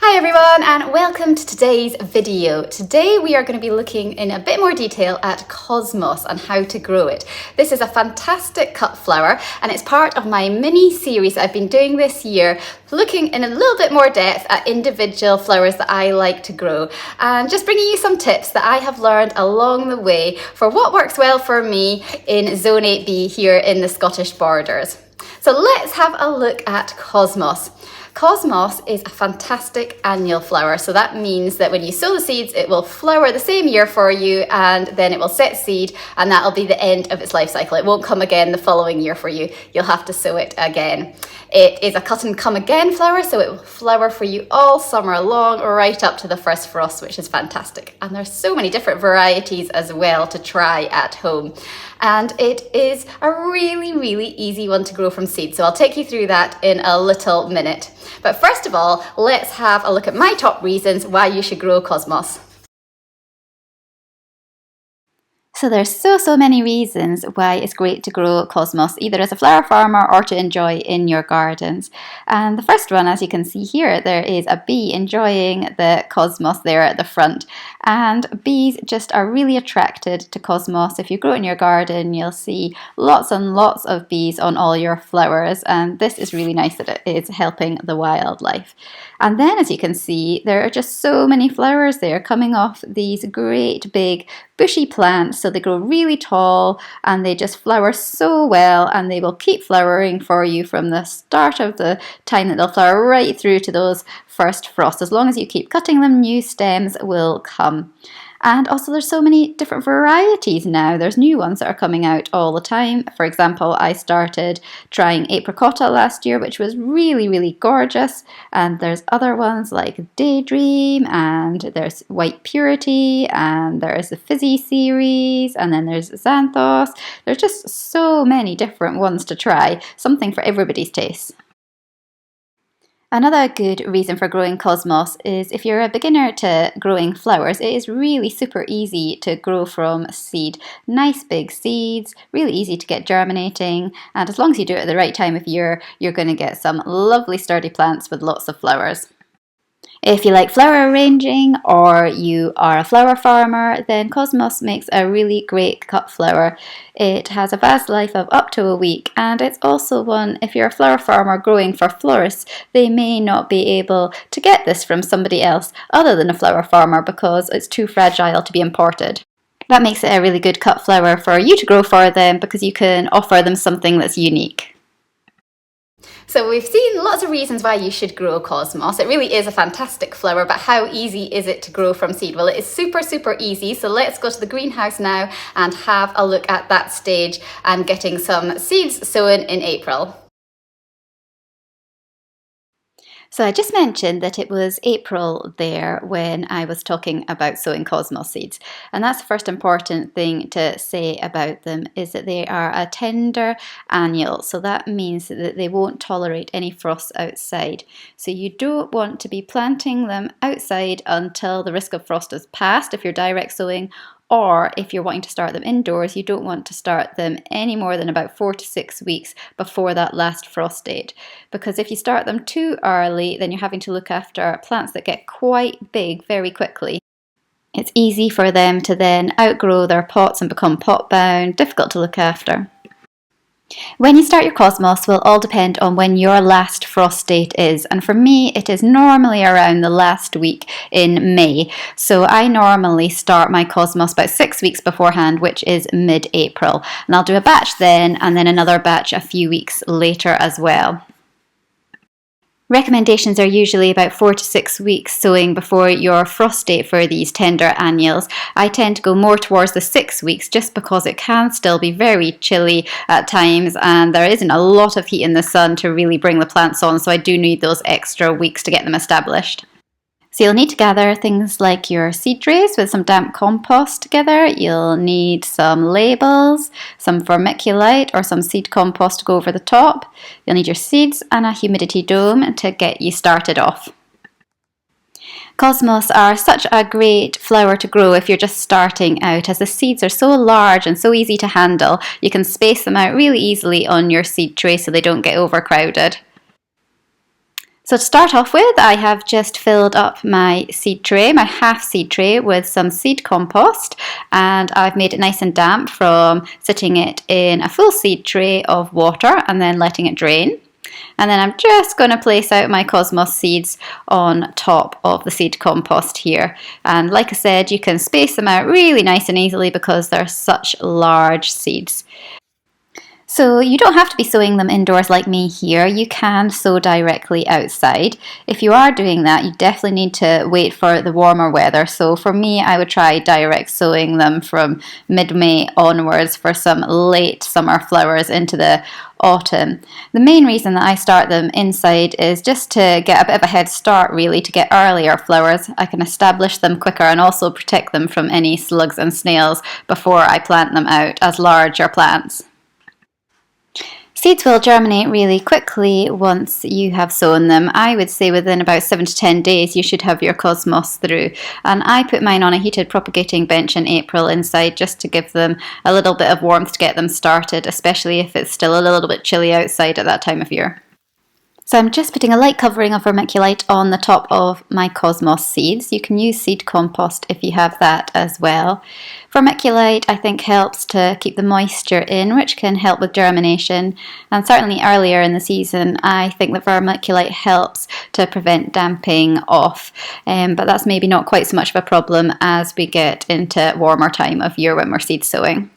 Hi everyone and welcome to today's video. Today we are going to be looking in a bit more detail at cosmos and how to grow it. This is a fantastic cut flower and it's part of my mini series I've been doing this year, looking in a little bit more depth at individual flowers that I like to grow and just bringing you some tips that I have learned along the way for what works well for me in Zone 8B here in the Scottish borders. So let's have a look at cosmos. Cosmos is a fantastic annual flower, so that means that when you sow the seeds, it will flower the same year for you and then it will set seed and that'll be the end of its life cycle. It won't come again the following year for you. You'll have to sow it again. It is a cut and come again flower, so it will flower for you all summer long, right up to the first frost, which is fantastic. And there's so many different varieties as well to try at home. And it is a really easy one to grow from seed. So I'll take you through that in a little minute. But first of all, let's have a look at my top reasons why you should grow cosmos. So there's so many reasons why it's great to grow cosmos, either as a flower farmer or to enjoy in your gardens. And the first one, as you can see here, there is a bee enjoying the cosmos there at the front. And bees just are really attracted to cosmos. If you grow it in your garden, you'll see lots and lots of bees on all your flowers. And this is really nice that it is helping the wildlife. And then, as you can see, there are just so many flowers there coming off these great big bushy plants. So they grow really tall and they just flower so well, and they will keep flowering for you from the start of the time that they'll flower right through to those first frosts. As long as you keep cutting them, new stems will come. And also there's so many different varieties now. There's new ones that are coming out all the time. For example, I started trying apricotta last year, which was really gorgeous. And there's other ones like Daydream, and there's White Purity, and there's the Fizzy series, and then there's Xanthos. There's just so many different ones to try, something for everybody's taste. Another good reason for growing cosmos is if you're a beginner to growing flowers, it is really super easy to grow from seed. Nice big seeds, really easy to get germinating, and as long as you do it at the right time of year, you're going to get some lovely sturdy plants with lots of flowers. If you like flower arranging or you are a flower farmer, then cosmos makes a really great cut flower. It has a vast life of up to a week, and it's also one, if you're a flower farmer growing for florists, they may not be able to get this from somebody else other than a flower farmer because it's too fragile to be imported. That makes it a really good cut flower for you to grow for them because you can offer them something that's unique. So we've seen lots of reasons why you should grow cosmos. It really is a fantastic flower, but how easy is it to grow from seed? Well, it is super easy. So let's go to the greenhouse now and have a look at that stage and getting some seeds sown in April. So I just mentioned that it was April there when I was talking about sowing cosmos seeds. And that's the first important thing to say about them, is that they are a tender annual. So that means that they won't tolerate any frost outside. So you don't want to be planting them outside until the risk of frost is past if you're direct sowing, or if you're wanting to start them indoors, you don't want to start them any more than about 4 to 6 weeks before that last frost date. Because if you start them too early, then you're having to look after plants that get quite big very quickly. It's easy for them to then outgrow their pots and become pot bound, difficult to look after. When you start your cosmos will all depend on when your last frost date is, and for me it is normally around the last week in May. So I normally start my cosmos about 6 weeks beforehand, which is mid-April, and I'll do a batch then and then another batch a few weeks later as well. Recommendations are usually about 4 to 6 weeks sowing before your frost date for these tender annuals. I tend to go more towards the 6 weeks just because it can still be very chilly at times and there isn't a lot of heat in the sun to really bring the plants on, so I do need those extra weeks to get them established. So you'll need to gather things like your seed trays with some damp compost together. You'll need some labels, some vermiculite or some seed compost to go over the top. You'll need your seeds and a humidity dome to get you started off. Cosmos are such a great flower to grow if you're just starting out, as the seeds are so large and so easy to handle. You can space them out really easily on your seed tray so they don't get overcrowded. So to start off with, I have just filled up my seed tray, my half seed tray, with some seed compost, and I've made it nice and damp from sitting it in a full seed tray of water and then letting it drain. And then I'm just going to place out my cosmos seeds on top of the seed compost here. And like I said, you can space them out really nice and easily because they're such large seeds. So you don't have to be sowing them indoors like me here. You can sow directly outside. If you are doing that, you definitely need to wait for the warmer weather. So for me, I would try direct sowing them from mid-May onwards for some late summer flowers into the autumn. The main reason that I start them inside is just to get a bit of a head start, really, to get earlier flowers. I can establish them quicker and also protect them from any slugs and snails before I plant them out as larger plants. Seeds will germinate really quickly once you have sown them. I would say within about 7 to 10 days you should have your cosmos through. And I put mine on a heated propagating bench in April inside just to give them a little bit of warmth to get them started, especially if it's still a little bit chilly outside at that time of year. So I'm just putting a light covering of vermiculite on the top of my cosmos seeds. You can use seed compost if you have that as well. Vermiculite, I think, helps to keep the moisture in, which can help with germination. And certainly earlier in the season, I think that vermiculite helps to prevent damping off. But that's maybe not quite so much of a problem as we get into warmer time of year when we're seed sowing.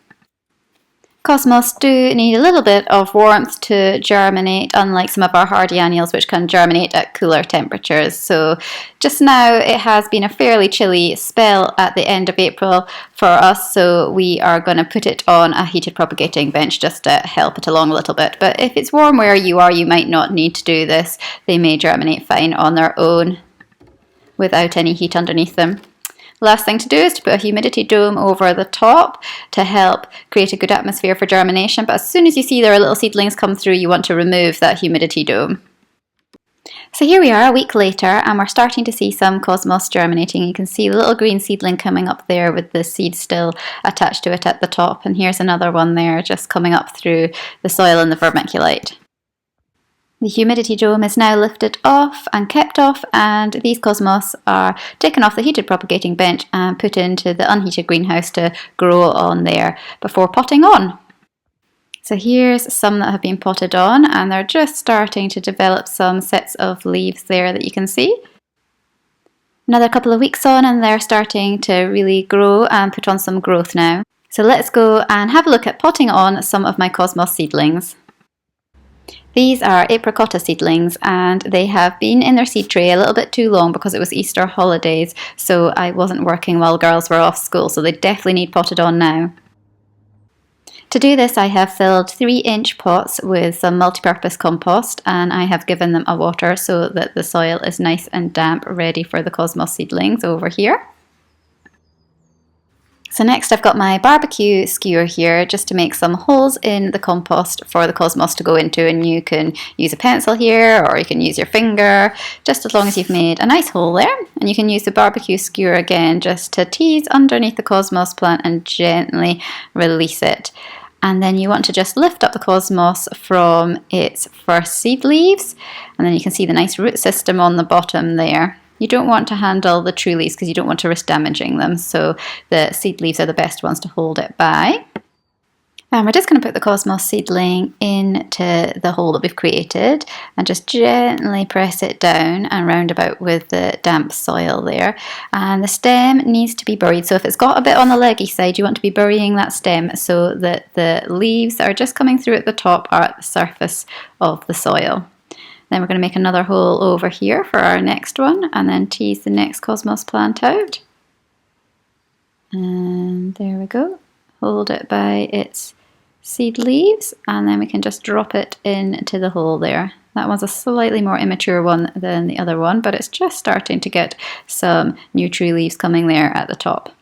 Cosmos do need a little bit of warmth to germinate, unlike some of our hardy annuals which can germinate at cooler temperatures. So just now it has been a fairly chilly spell at the end of April for us, so we are going to put it on a heated propagating bench just to help it along a little bit. But if it's warm where you are, you might not need to do this. They may germinate fine on their own without any heat underneath them. Last thing to do is to put a humidity dome over the top to help create a good atmosphere for germination. But as soon as you see there are little seedlings come through, you want to remove that humidity dome. So here we are a week later and we're starting to see some cosmos germinating. You can see the little green seedling coming up there with the seed still attached to it at the top. And here's another one there just coming up through the soil and the vermiculite. The humidity dome is now lifted off and kept off, and these cosmos are taken off the heated propagating bench and put into the unheated greenhouse to grow on there before potting on. So here's some that have been potted on, and they're just starting to develop some sets of leaves there that you can see. Another couple of weeks on and they're starting to really grow and put on some growth now. So let's go and have a look at potting on some of my cosmos seedlings. These are apricotta seedlings and they have been in their seed tray a little bit too long because it was Easter holidays, so I wasn't working while girls were off school, so they definitely need potted on now. To do this, I have filled 3-inch pots with some multi-purpose compost and I have given them a water so that the soil is nice and damp, ready for the cosmos seedlings over here. So next I've got my barbecue skewer here just to make some holes in the compost for the cosmos to go into, and you can use a pencil here or you can use your finger, just as long as you've made a nice hole there. And you can use the barbecue skewer again just to tease underneath the cosmos plant and gently release it. And then you want to just lift up the cosmos from its first seed leaves, and then you can see the nice root system on the bottom there. You don't want to handle the true leaves because you don't want to risk damaging them, so the seed leaves are the best ones to hold it by. And we're just going to put the cosmos seedling into the hole that we've created and just gently press it down and round about with the damp soil there. And the stem needs to be buried, so if it's got a bit on the leggy side, you want to be burying that stem so that the leaves that are just coming through at the top are at the surface of the soil. Then we're going to make another hole over here for our next one and then tease the next cosmos plant out. And there we go. Hold it by its seed leaves and then we can just drop it into the hole there. That one's a slightly more immature one than the other one, but it's just starting to get some new true leaves coming there at the top.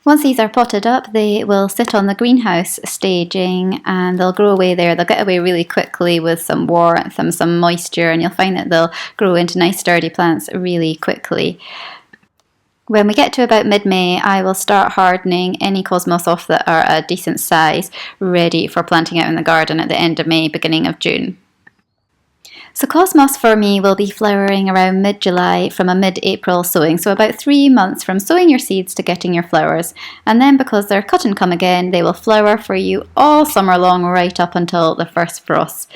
Once these are potted up, they will sit on the greenhouse staging and they'll grow away there. They'll get away really quickly with some warmth and some moisture, and you'll find that they'll grow into nice sturdy plants really quickly. When we get to about mid-May, I will start hardening any cosmos off that are a decent size, ready for planting out in the garden at the end of May, beginning of June. So cosmos for me will be flowering around mid-July from a mid-April sowing, so about 3 months from sowing your seeds to getting your flowers. And then because they're cut and come again, they will flower for you all summer long right up until the first frost.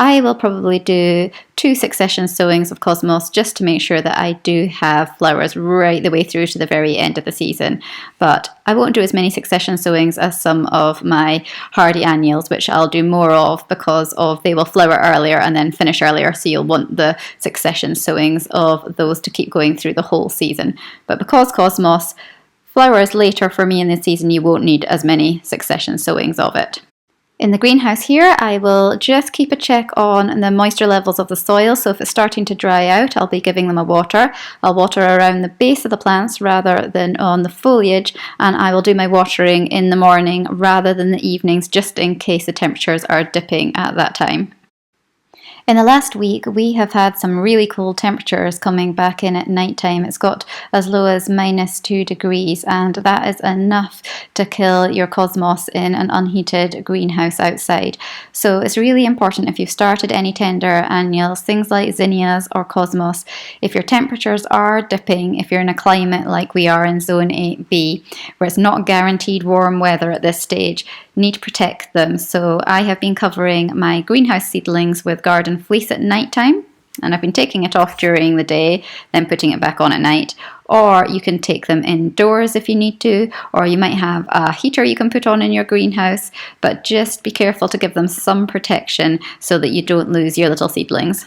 I will probably do 2 succession sowings of cosmos just to make sure that I do have flowers right the way through to the very end of the season. But I won't do as many succession sowings as some of my hardy annuals, which I'll do more of because of they will flower earlier and then finish earlier, so you'll want the succession sowings of those to keep going through the whole season. But because cosmos flowers later for me in the season, you won't need as many succession sowings of it. In the greenhouse here, I will just keep a check on the moisture levels of the soil. So if it's starting to dry out, I'll be giving them a water. I'll water around the base of the plants rather than on the foliage, and I will do my watering in the morning rather than the evenings, just in case the temperatures are dipping at that time. In the last week, we have had some really cold temperatures coming back in at night time. It's got as low as -2 degrees, and that is enough to kill your cosmos in an unheated greenhouse outside. So it's really important if you've started any tender annuals, things like zinnias or cosmos, if your temperatures are dipping, if you're in a climate like we are in Zone 8B, where it's not guaranteed warm weather at this stage, need to protect them. So I have been covering my greenhouse seedlings with garden fleece at night time, and I've been taking it off during the day, then putting it back on at night. Or you can take them indoors if you need to, or you might have a heater you can put on in your greenhouse, but just be careful to give them some protection so that you don't lose your little seedlings.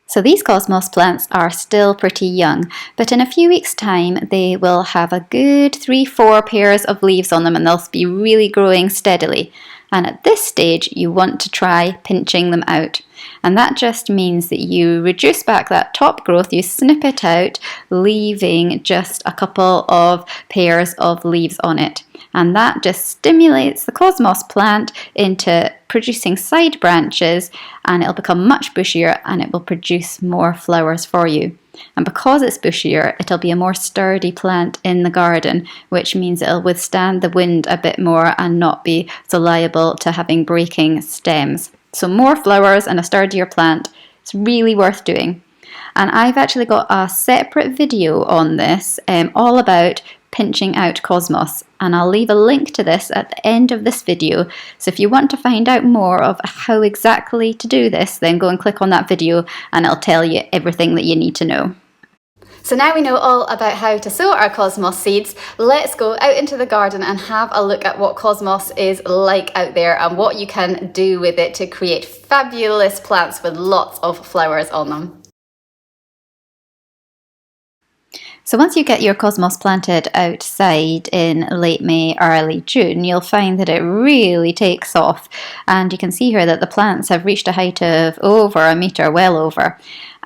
So these cosmos plants are still pretty young, but in a few weeks' time they will have a good 3-4 pairs of leaves on them, and they'll be really growing steadily. And at this stage you want to try pinching them out. And that just means that you reduce back that top growth, you snip it out, leaving just a couple of pairs of leaves on it. And that just stimulates the cosmos plant into producing side branches, and it'll become much bushier and it will produce more flowers for you. And because it's bushier, it'll be a more sturdy plant in the garden, which means it'll withstand the wind a bit more and not be so liable to having breaking stems. So more flowers and a sturdier plant, it's really worth doing. And I've actually got a separate video on this, all about pinching out cosmos, and I'll leave a link to this at the end of this video. So if you want to find out more of how exactly to do this, then go and click on that video and it'll tell you everything that you need to know. So now we know all about how to sow our cosmos seeds, let's go out into the garden and have a look at what cosmos is like out there and what you can do with it to create fabulous plants with lots of flowers on them. So once you get your cosmos planted outside in late May, early June, you'll find that it really takes off. And you can see here that the plants have reached a height of over a metre, well over.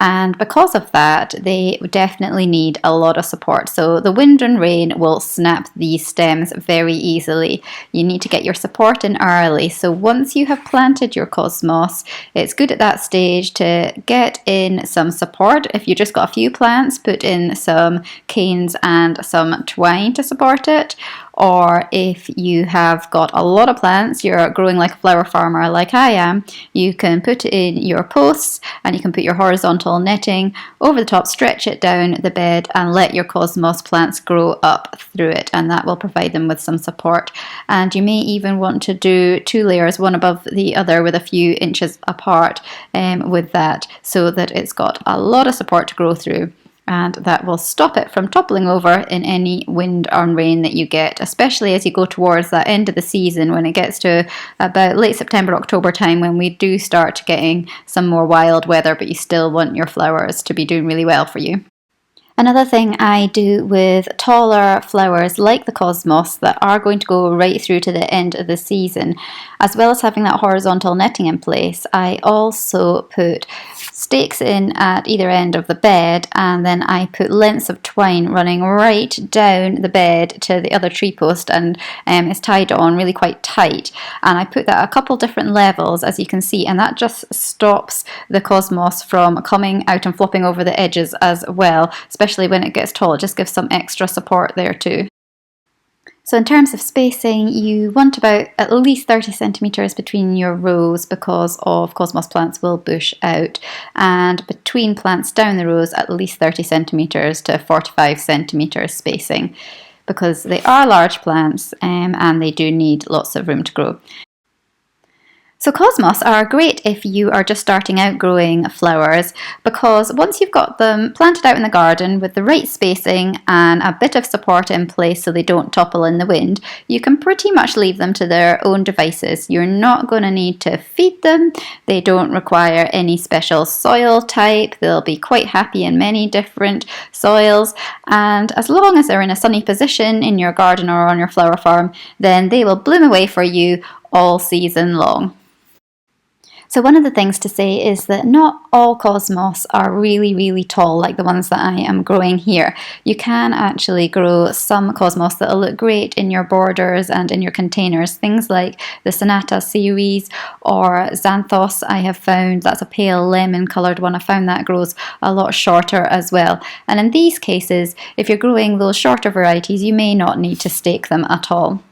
And because of that, they definitely need a lot of support. So the wind and rain will snap these stems very easily. You need to get your support in early. So once you have planted your cosmos, it's good at that stage to get in some support. If you just got a few plants, put in some canes and some twine to support it. Or if you have got a lot of plants, you're growing like a flower farmer like I am, you can put in your posts and you can put your horizontal netting over the top, stretch it down the bed and let your cosmos plants grow up through it, and that will provide them with some support. And you may even want to do 2 layers, one above the other with a few inches apart with that, so that it's got a lot of support to grow through. And that will stop it from toppling over in any wind or rain that you get, especially as you go towards that end of the season when it gets to about late September, October time, when we do start getting some more wild weather, but you still want your flowers to be doing really well for you. Another thing I do with taller flowers like the cosmos that are going to go right through to the end of the season, as well as having that horizontal netting in place, I also put stakes in at either end of the bed, and then I put lengths of twine running right down the bed to the other tree post, and it's tied on really quite tight. And I put that at a couple different levels, as you can see, and that just stops the cosmos from coming out and flopping over the edges as well, especially when it gets tall. It just gives some extra support there too. So in terms of spacing, you want about at least 30 centimetres between your rows because of cosmos plants will bush out, and between plants down the rows at least 30 centimetres to 45 centimetres spacing, because they are large plants and they do need lots of room to grow. So cosmos are great if you are just starting out growing flowers, because once you've got them planted out in the garden with the right spacing and a bit of support in place so they don't topple in the wind, you can pretty much leave them to their own devices. You're not going to need to feed them. They don't require any special soil type. They'll be quite happy in many different soils, and as long as they're in a sunny position in your garden or on your flower farm, then they will bloom away for you all season long. So one of the things to say is that not all cosmos are really, really tall like the ones that I am growing here. You can actually grow some cosmos that will look great in your borders and in your containers. Things like the Sonata series or Xanthos I have found. That's a pale lemon coloured one. I found that grows a lot shorter as well. And in these cases, if you're growing those shorter varieties, you may not need to stake them at all.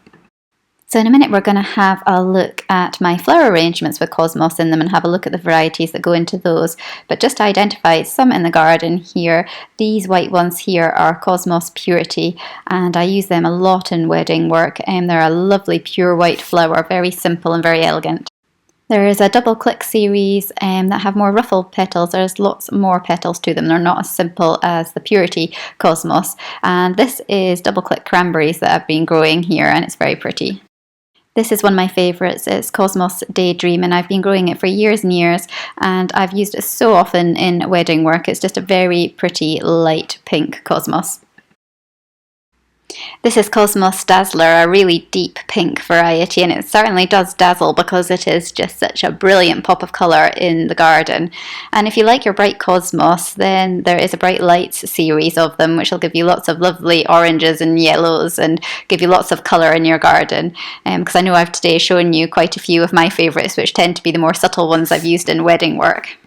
So in a minute we're going to have a look at my flower arrangements with cosmos in them and have a look at the varieties that go into those. But just to identify some in the garden here, these white ones here are Cosmos Purity, and I use them a lot in wedding work. They're a lovely pure white flower, very simple and very elegant. There is a double click series that have more ruffled petals. There's lots more petals to them. They're not as simple as the Purity Cosmos. And this is double click cranberries that I've been growing here, and it's very pretty. This is one of my favourites. It's Cosmos Daydream, and I've been growing it for years and years, and I've used it so often in wedding work. It's just a very pretty light pink cosmos. This is Cosmos Dazzler, a really deep pink variety, and it certainly does dazzle because it is just such a brilliant pop of colour in the garden. And if you like your bright cosmos, then there is a Bright Lights series of them, which will give you lots of lovely oranges and yellows and give you lots of colour in your garden. Because I know I've today shown you quite a few of my favourites, which tend to be the more subtle ones I've used in wedding work.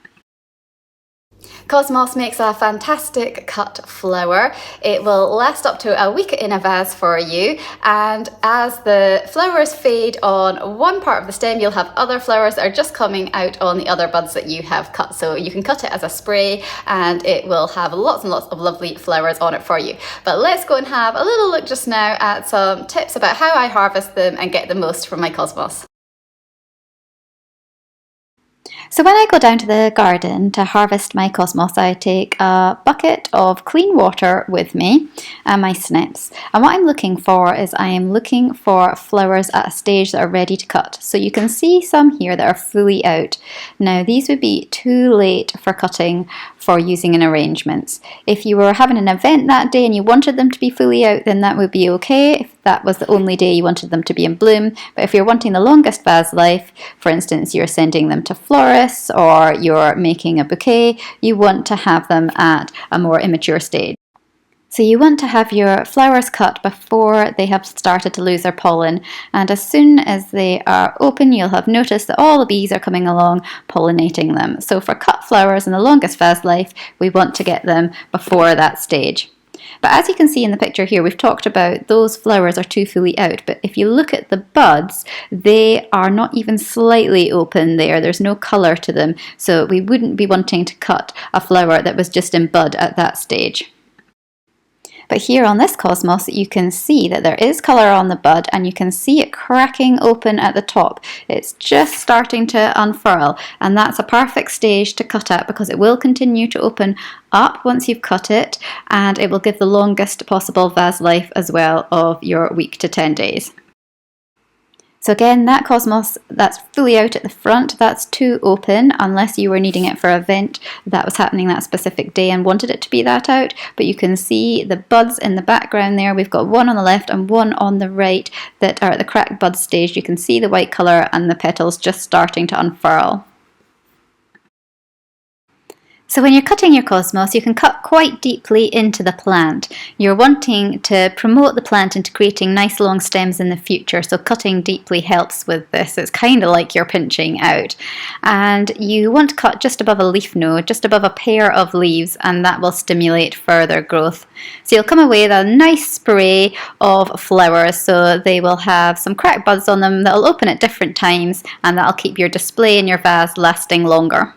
Cosmos makes a fantastic cut flower. It will last up to a week in a vase for you, and as the flowers fade on one part of the stem, you'll have other flowers that are just coming out on the other buds that you have cut. So you can cut it as a spray and it will have lots and lots of lovely flowers on it for you. But let's go and have a little look just now at some tips about how I harvest them and get the most from my cosmos. So when I go down to the garden to harvest my cosmos, I take a bucket of clean water with me and my snips. And what I'm looking for is I am looking for flowers at a stage that are ready to cut. So you can see some here that are fully out. Now these would be too late for cutting for using in arrangements. If you were having an event that day and you wanted them to be fully out, then that would be okay if that was the only day you wanted them to be in bloom. But if you're wanting the longest vase life, for instance, you're sending them to florists or you're making a bouquet, you want to have them at a more immature stage. So you want to have your flowers cut before they have started to lose their pollen, and as soon as they are open you'll have noticed that all the bees are coming along pollinating them. So for cut flowers in the longest vase life, we want to get them before that stage. But as you can see in the picture here, we've talked about those flowers are too fully out, but if you look at the buds, they are not even slightly open there. There's no colour to them, so we wouldn't be wanting to cut a flower that was just in bud at that stage. But here on this cosmos, you can see that there is colour on the bud and you can see it cracking open at the top. It's just starting to unfurl, and that's a perfect stage to cut at because it will continue to open up once you've cut it, and it will give the longest possible vase life as well of your week to 10 days. So again, that cosmos that's fully out at the front, that's too open unless you were needing it for an event that was happening that specific day and wanted it to be that out. But you can see the buds in the background there. We've got one on the left and one on the right that are at the cracked bud stage. You can see the white colour and the petals just starting to unfurl. So when you're cutting your cosmos, you can cut quite deeply into the plant. You're wanting to promote the plant into creating nice long stems in the future, so cutting deeply helps with this. It's kind of like you're pinching out. And you want to cut just above a leaf node, just above a pair of leaves, and that will stimulate further growth. So you'll come away with a nice spray of flowers, so they will have some cracked buds on them that will open at different times, and that'll keep your display in your vase lasting longer.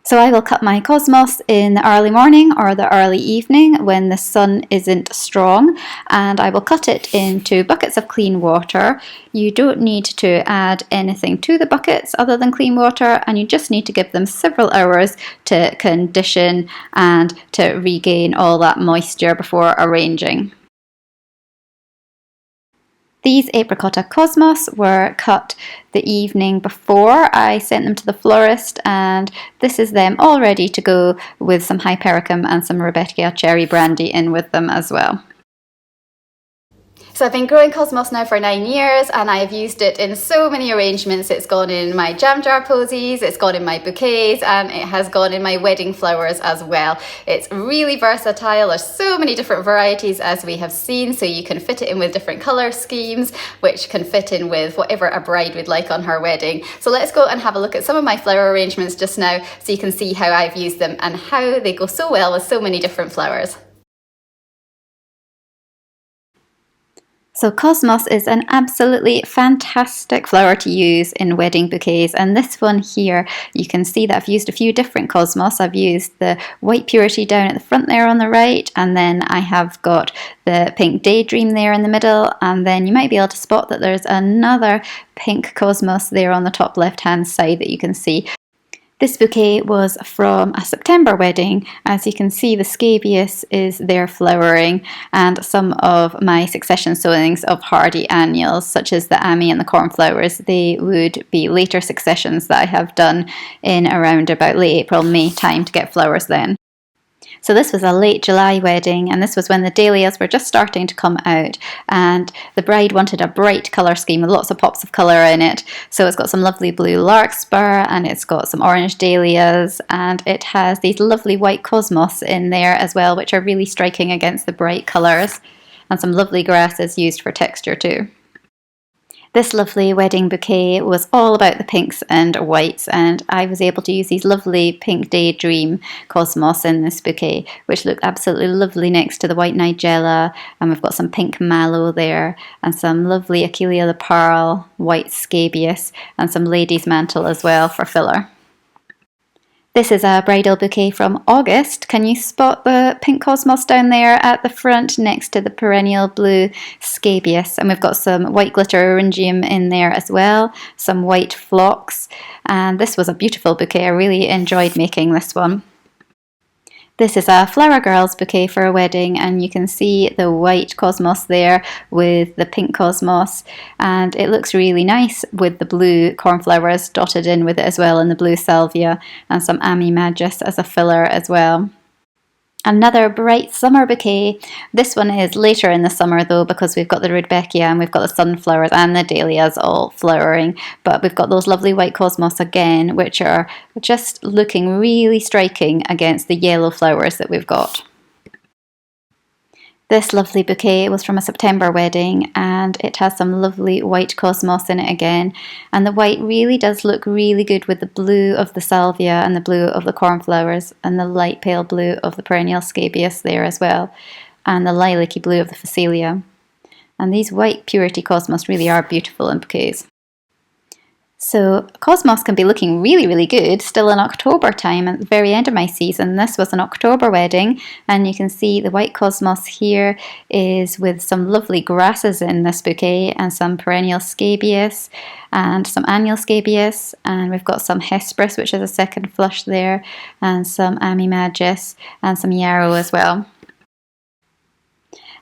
So I will cut my cosmos in the early morning or the early evening when the sun isn't strong, and I will cut it into buckets of clean water. You don't need to add anything to the buckets other than clean water, and you just need to give them several hours to condition and to regain all that moisture before arranging. These apricotta cosmos were cut the evening before I sent them to the florist, and this is them all ready to go with some hypericum and some Rebecca cherry brandy in with them as well. So I've been growing cosmos now for 9 years, and I've used it in so many arrangements. It's gone in my jam jar posies, it's gone in my bouquets, and it has gone in my wedding flowers as well. It's really versatile. There's so many different varieties, as we have seen, so you can fit it in with different colour schemes, which can fit in with whatever a bride would like on her wedding. So let's go and have a look at some of my flower arrangements just now, so you can see how I've used them and how they go so well with so many different flowers. So cosmos is an absolutely fantastic flower to use in wedding bouquets, and this one here, you can see that I've used a few different cosmos. I've used the white purity down at the front there on the right, and then I have got the pink daydream there in the middle, and then you might be able to spot that there's another pink cosmos there on the top left hand side that you can see. This bouquet was from a September wedding. As you can see, the scabious is there flowering, and some of my succession sowings of hardy annuals, such as the Ami and the cornflowers, they would be later successions that I have done in around about late April, May time to get flowers then. So this was a late July wedding, and this was when the dahlias were just starting to come out, and the bride wanted a bright colour scheme with lots of pops of colour in it. So it's got some lovely blue larkspur, and it's got some orange dahlias, and it has these lovely white cosmos in there as well, which are really striking against the bright colours, and some lovely grasses used for texture too. This lovely wedding bouquet was all about the pinks and whites, and I was able to use these lovely pink daydream cosmos in this bouquet, which look absolutely lovely next to the white nigella, and we've got some pink mallow there, and some lovely Achillea the Pearl, white scabious, and some lady's mantle as well for filler. This is a bridal bouquet from August. Can you spot the pink cosmos down there at the front next to the perennial blue scabious? And we've got some white glitter eryngium in there as well, some white phlox. And this was a beautiful bouquet. I really enjoyed making this one. This is a Flower Girls bouquet for a wedding, and you can see the white cosmos there with the pink cosmos, and it looks really nice with the blue cornflowers dotted in with it as well, and the blue salvia, and some Ami Magus as a filler as well. Another bright summer bouquet. This one is later in the summer though, because we've got the rudbeckia and we've got the sunflowers and the dahlias all flowering, but we've got those lovely white cosmos again, which are just looking really striking against the yellow flowers that we've got. This lovely bouquet was from a September wedding, and it has some lovely white cosmos in it again, and the white really does look really good with the blue of the salvia and the blue of the cornflowers and the light pale blue of the perennial scabious there as well, and the lilac-y blue of the phacelia. And these white purity cosmos really are beautiful in bouquets. So cosmos can be looking really, really good still in October time at the very end of my season. This was an October wedding, and you can see the white cosmos here is with some lovely grasses in this bouquet, and some perennial scabious and some annual scabious, and we've got some hesperus, which is a second flush there, and some Ami Magus and some yarrow as well.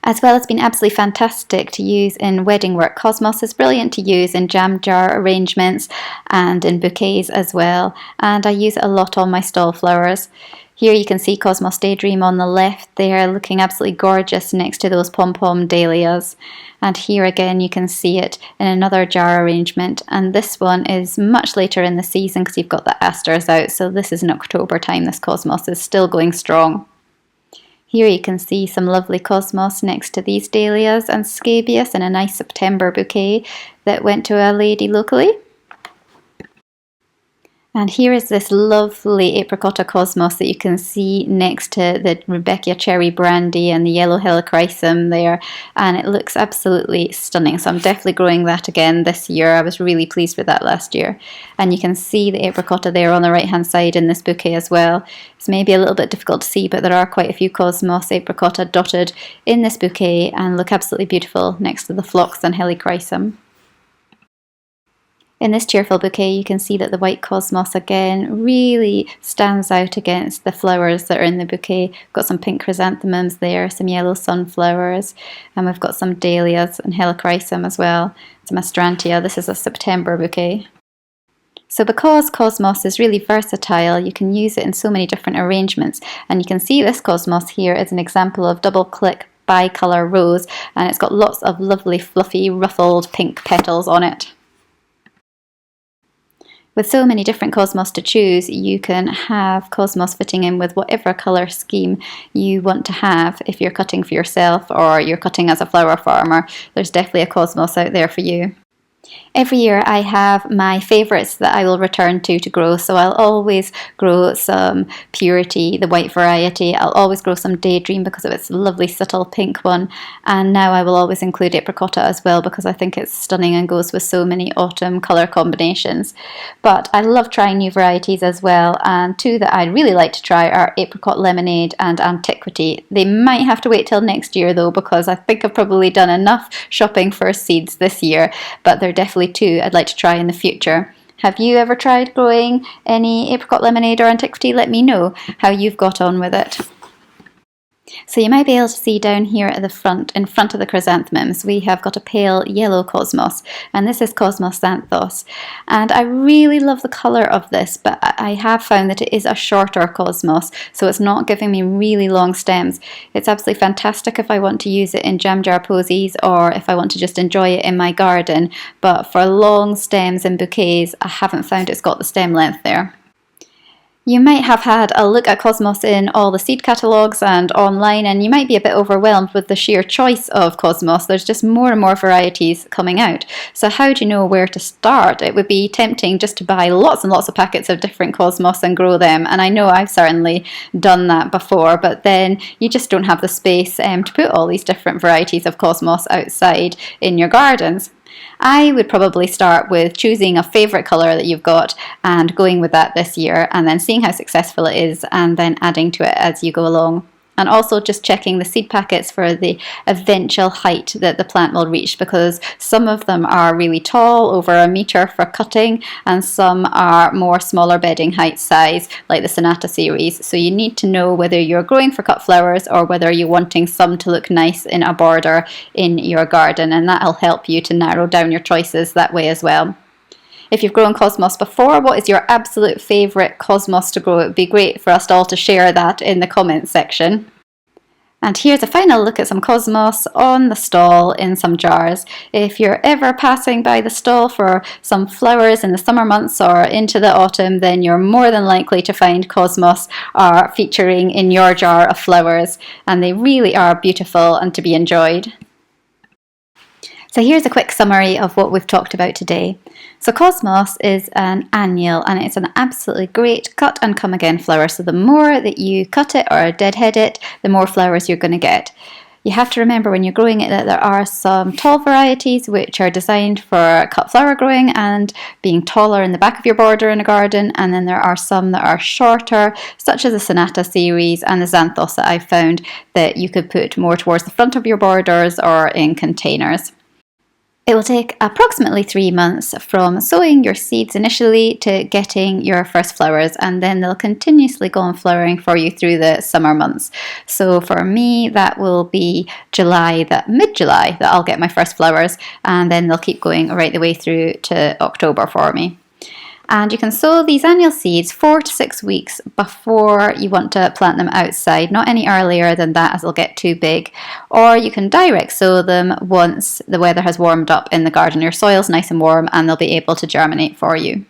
As well, it's been absolutely fantastic to use in wedding work. Cosmos is brilliant to use in jam jar arrangements and in bouquets as well, and I use it a lot on my stall flowers. Here you can see Cosmos Daydream on the left there, looking absolutely gorgeous next to those pom-pom dahlias. And here again you can see it in another jar arrangement, and this one is much later in the season because you've got the asters out, so this is in October time. This Cosmos is still going strong. Here you can see some lovely Cosmos next to these dahlias and scabious in a nice September bouquet that went to a lady locally. And here is this lovely apricotta Cosmos that you can see next to the Rebecca Cherry Brandy and the yellow helichrysum there, and it looks absolutely stunning. So I'm definitely growing that again this year. I was really pleased with that last year. And you can see the apricotta there on the right hand side in this bouquet as well. It's maybe a little bit difficult to see, but there are quite a few Cosmos apricotta dotted in this bouquet and look absolutely beautiful next to the phlox and helichrysum. In this cheerful bouquet, you can see that the white Cosmos again really stands out against the flowers that are in the bouquet. We've got some pink chrysanthemums there, some yellow sunflowers, and we've got some dahlias and helichrysum as well, some astrantia. This is a September bouquet. So because Cosmos is really versatile, you can use it in so many different arrangements. And you can see this Cosmos here is an example of double click bicolour rose, and it's got lots of lovely fluffy ruffled pink petals on it. With so many different Cosmos to choose, you can have Cosmos fitting in with whatever colour scheme you want to have. If you're cutting for yourself or you're cutting as a flower farmer, there's definitely a Cosmos out there for you. Every year I have my favourites that I will return to grow, so I'll always grow some Purity, the white variety. I'll always grow some Daydream because of its lovely subtle pink one, and now I will always include Apricotta as well because I think it's stunning and goes with so many autumn colour combinations. But I love trying new varieties as well, and two that I'd really like to try are Apricot Lemonade and Antiquity. They might have to wait till next year though, because I think I've probably done enough shopping for seeds this year, but they're definitely two I'd like to try in the future. Have you ever tried growing any Apricot Lemonade or Antiquity? Let me know how you've got on with it. So you might be able to see down here at the front, in front of the chrysanthemums, we have got a pale yellow Cosmos, and this is Cosmos Xanthos. And I really love the colour of this, but I have found that it is a shorter Cosmos, so it's not giving me really long stems. It's absolutely fantastic if I want to use it in jam jar posies or if I want to just enjoy it in my garden, but for long stems and bouquets, I haven't found it's got the stem length there. You might have had a look at Cosmos in all the seed catalogues and online, and you might be a bit overwhelmed with the sheer choice of Cosmos. There's just more and more varieties coming out. So how do you know where to start? It would be tempting just to buy lots and lots of packets of different Cosmos and grow them, and I know I've certainly done that before, but then you just don't have the space to put all these different varieties of Cosmos outside in your gardens. I would probably start with choosing a favourite colour that you've got and going with that this year, and then seeing how successful it is and then adding to it as you go along. And also just checking the seed packets for the eventual height that the plant will reach, because some of them are really tall, over 1 metre for cutting, and some are more smaller bedding height size, like the Sonata series. So you need to know whether you're growing for cut flowers or whether you're wanting some to look nice in a border in your garden, and that'll help you to narrow down your choices that way as well. If you've grown Cosmos before, what is your absolute favourite Cosmos to grow? It would be great for us all to share that in the comments section. And here's a final look at some Cosmos on the stall in some jars. If you're ever passing by the stall for some flowers in the summer months or into the autumn, then you're more than likely to find Cosmos are featuring in your jar of flowers, and they really are beautiful and to be enjoyed. So here's a quick summary of what we've talked about today. So Cosmos is an annual, and it's an absolutely great cut and come again flower. So the more that you cut it or deadhead it, the more flowers you're going to get. You have to remember when you're growing it that there are some tall varieties which are designed for cut flower growing and being taller in the back of your border in a garden, and then there are some that are shorter, such as the Sonata series and the Xanthos that I've found that you could put more towards the front of your borders or in containers. It will take approximately 3 months from sowing your seeds initially to getting your first flowers, and then they'll continuously go on flowering for you through the summer months. So for me, that will be mid-July that I'll get my first flowers, and then they'll keep going right the way through to October for me. And you can sow these annual seeds 4 to 6 weeks before you want to plant them outside, not any earlier than that as they'll get too big. Or you can direct sow them once the weather has warmed up in the garden. Your soil's nice and warm and they'll be able to germinate for you.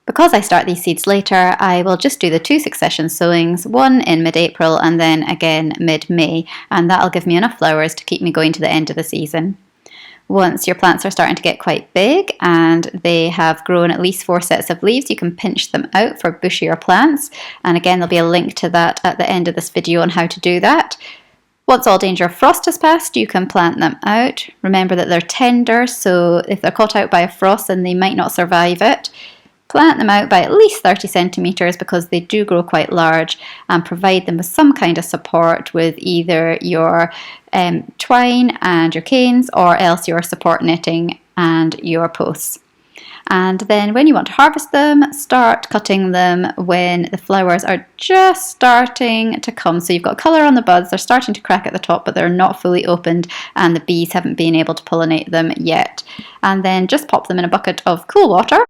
Because I start these seeds later, I will just do the 2 succession sowings, one in mid-April and then again mid-May, and that'll give me enough flowers to keep me going to the end of the season. Once your plants are starting to get quite big and they have grown at least 4 sets of leaves, you can pinch them out for bushier plants. And again, there'll be a link to that at the end of this video on how to do that. Once all danger of frost has passed, you can plant them out. Remember that they're tender, so if they're caught out by a frost, then they might not survive it. Plant them out by at least 30 centimetres because they do grow quite large, and provide them with some kind of support with either your twine and your canes, or else your support netting and your posts. And then when you want to harvest them, start cutting them when the flowers are just starting to come. So you've got colour on the buds, they're starting to crack at the top, but they're not fully opened and the bees haven't been able to pollinate them yet. And then just pop them in a bucket of cool water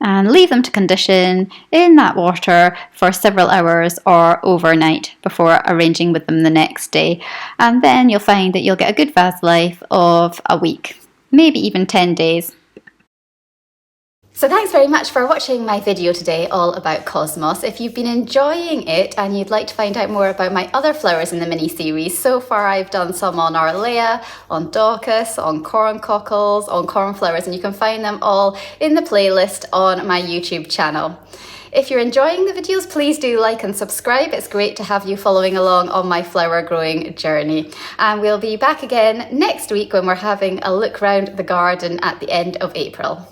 and leave them to condition in that water for several hours or overnight before arranging with them the next day. And then you'll find that you'll get a good vase life of a week, maybe even 10 days. So thanks very much for watching my video today all about cosmos. If you've been enjoying it and you'd like to find out more about my other flowers in the mini-series, so far I've done some on Arlea, on Daucus, on corncockles, on cornflowers, and you can find them all in the playlist on my YouTube channel. If you're enjoying the videos, please do like and subscribe. It's great to have you following along on my flower growing journey. And we'll be back again next week when we're having a look round the garden at the end of April.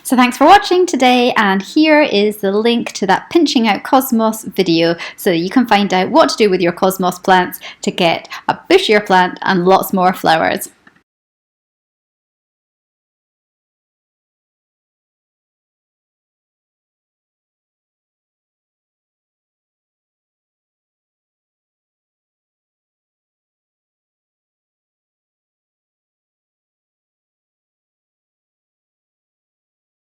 So thanks for watching today, and here is the link to that pinching out cosmos video so that you can find out what to do with your cosmos plants to get a bushier plant and lots more flowers.